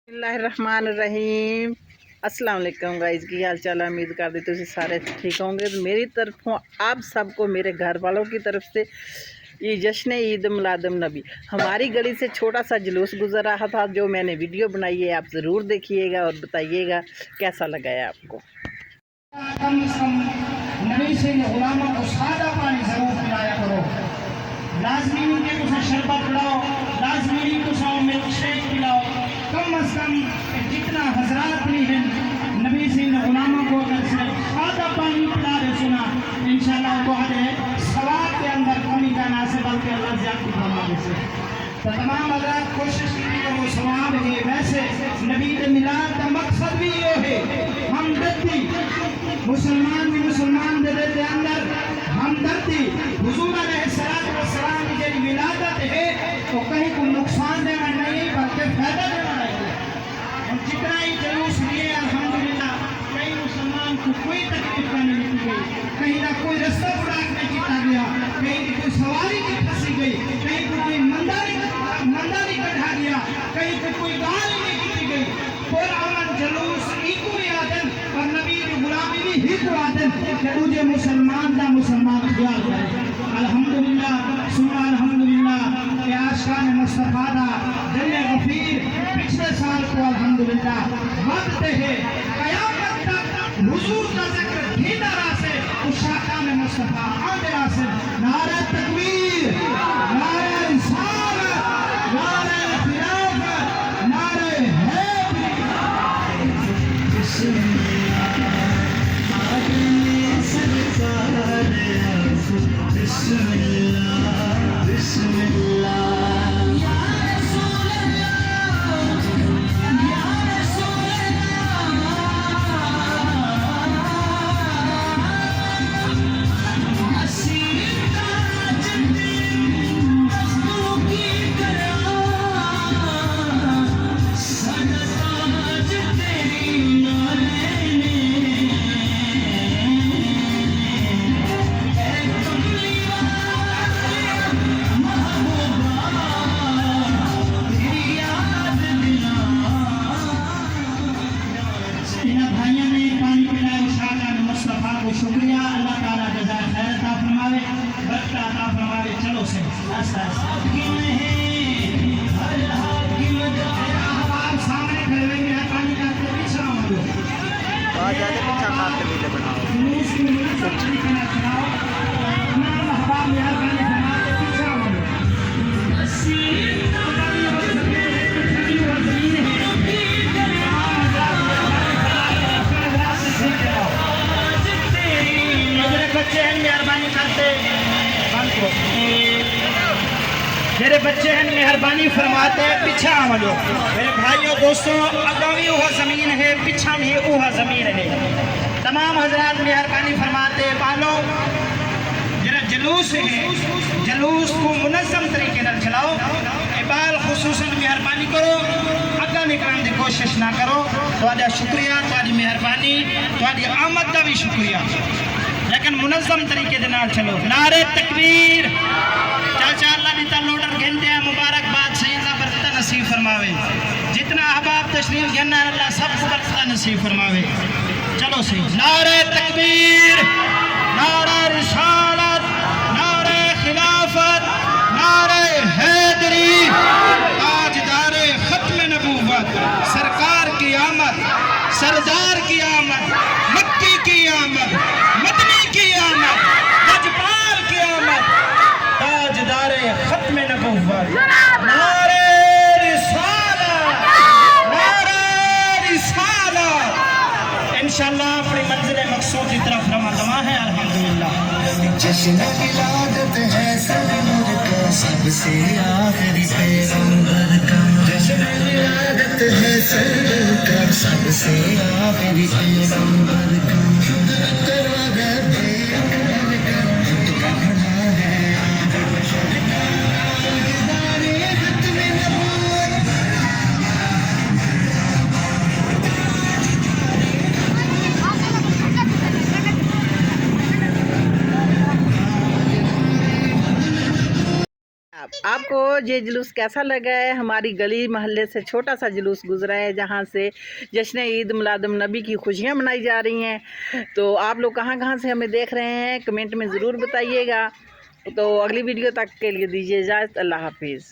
बिस्मिल्लाहिर्रहमानिर्रहीम। अस्सलाम वालेकुम गाइस, की हाल चाल है। उम्मीद करती तुम सारे ठीक होंगे। मेरी तरफों आप सबको, मेरे घर वालों की तरफ से ये जश्न ईद मिलादुन नबी। हमारी गली से छोटा सा जुलूस गुजर रहा था, जो मैंने वीडियो बनाई है। आप ज़रूर देखिएगा और बताइएगा कैसा लगा है आपको। नबी से गुलामों को सादा पानी जरूर पिलाया करो। लाजमी के तुझे शरबत पिलाओ, लाजमी तुझे मिल्क शेक पिलाओ। कम अज कम जितना हजरात भी हैं, नबी से गुलामों को अगर सिर्फ सादा पानी पिला रहे सुना, इंशाल्लाह तुम्हारे सवाब के अंदर कमी का ना से बल्कि अल्लाह ज़्यादा फरमा दे। तो तमाम हजरात कोशिश की कि वो सवाब है। वैसे नबी के मिलाद का मकसद भी ये है, हमदर्दी। मुसलमान भी मुसलमान दे के अंदर हमदर्दी। हुजूर अलैहिस्सलाम की जो विलादत है तो कहीं को नुकसान देना नहीं बल्कि फायदा देना है। और जितना ही जुलूस लिए अल्हम्दुलिल्लाह, कहीं मुसलमान को कोई तकलीफ नहीं दी गई, कहीं ना कोई रास्ता ब्लॉक नहीं किया गया, कहीं की कोई सवारी नहीं फंसी गई, कहीं को कोई मंदा नहीं कटा गया, कहीं को कोई गाल नहीं की गई। और अमन जुलूस इको आदन और नबी की गुलामी भी ही को आदन कि तुझे मुसलमान दा मुसलमान ख्याल करे। अल्हम्दुलिल्लाह सुबह अल्हम्दुलिल्लाह कि आशिकान मुस्तफा दा दिल गफीर पिछले साल को अल्हम्दुलिल्लाह वक्त है कयामत तक हुजूर का जिक्र धीदा रासे उस शाकान मुस्तफा आगे रासे। नारे तकबीर, नारे रिसालत, नारे खिलाफत, नारे हैदरी। शुक्रिया, अल्लाह ताला जज़ा खैर अता फरमावे, बरकत अता फरमावे। चलो से आप सामने खड़े हुए मेहरबानी करके पीछे आओ। आ जाके पीछा काट के वीडियो बनाओ। जुलूस की मुनज़्ज़म करना चलाओ। तमाम अहबाब मेहरबानी फरमा के पीछे आओ। मेरे बच्चे हैं मेहरबानी फरमाते पीछा आवो। मेरे भाइयों दोस्तों, अगावी वह ज़मीन है, पीछा भी वह ज़मीन है। तमाम हजरात मेहरबानी फरमाते पालो जरा जुलूस है, जुलूस को मुनज़्ज़म तरीके से चलाओ। इबाल खुसूसन मेहरबानी करो, अगा निकलने की कोशिश ना करो। तो शुक्रिया, तुम्हारी मेहरबानी, तुम्हारी आमद का भी शुक्रिया, लेकिन मुनज़्ज़म तरीके से नाल चलो। नारे तकबीर। चाचा अल्लाह नीता लोडर गिनते हैं, मुबारकबाद सही अल्लाह बरकत नसीब फरमावे। जितना अहबाब तशरीफ गिनना अल्लाह सबको बरकत नसीब फरमावे। चलो सही। नारे तकबीर, नारे रिसालत, नारे खिलाफत, नारे हैदरी। ताजदारे खत्म नबूवत सरकार की आमद, सरदार की आमद, मक्की की आमद, मदनी की आमद, गजपाल की आमद, ताजदारे खत्म नबूवत। नारे रिसालत, नारे रिसालत। इंशाअल्लाह अपनी मंजिल मकसूद की तरफ रवाना है। अल्हम्दुलिल्लाह। जश्न विलादत है सरवर का, सबसे आखिरी पैगंबर का। जश्न विलादत है सरवर का, सबसे आखिरी पैगंबर का। آپ کو یہ جلوس کیسا لگا ہے؟ ہماری گلی محلے سے چھوٹا سا جلوس گزرا ہے جہاں سے جشن عید میلاد النبی کی خوشیاں منائی جا رہی ہیں. تو آپ لوگ کہاں کہاں سے ہمیں دیکھ رہے ہیں کمنٹ میں ضرور بتائیے گا. تو اگلی ویڈیو تک کے لیے دیجیے اجازت. اللہ حافظ.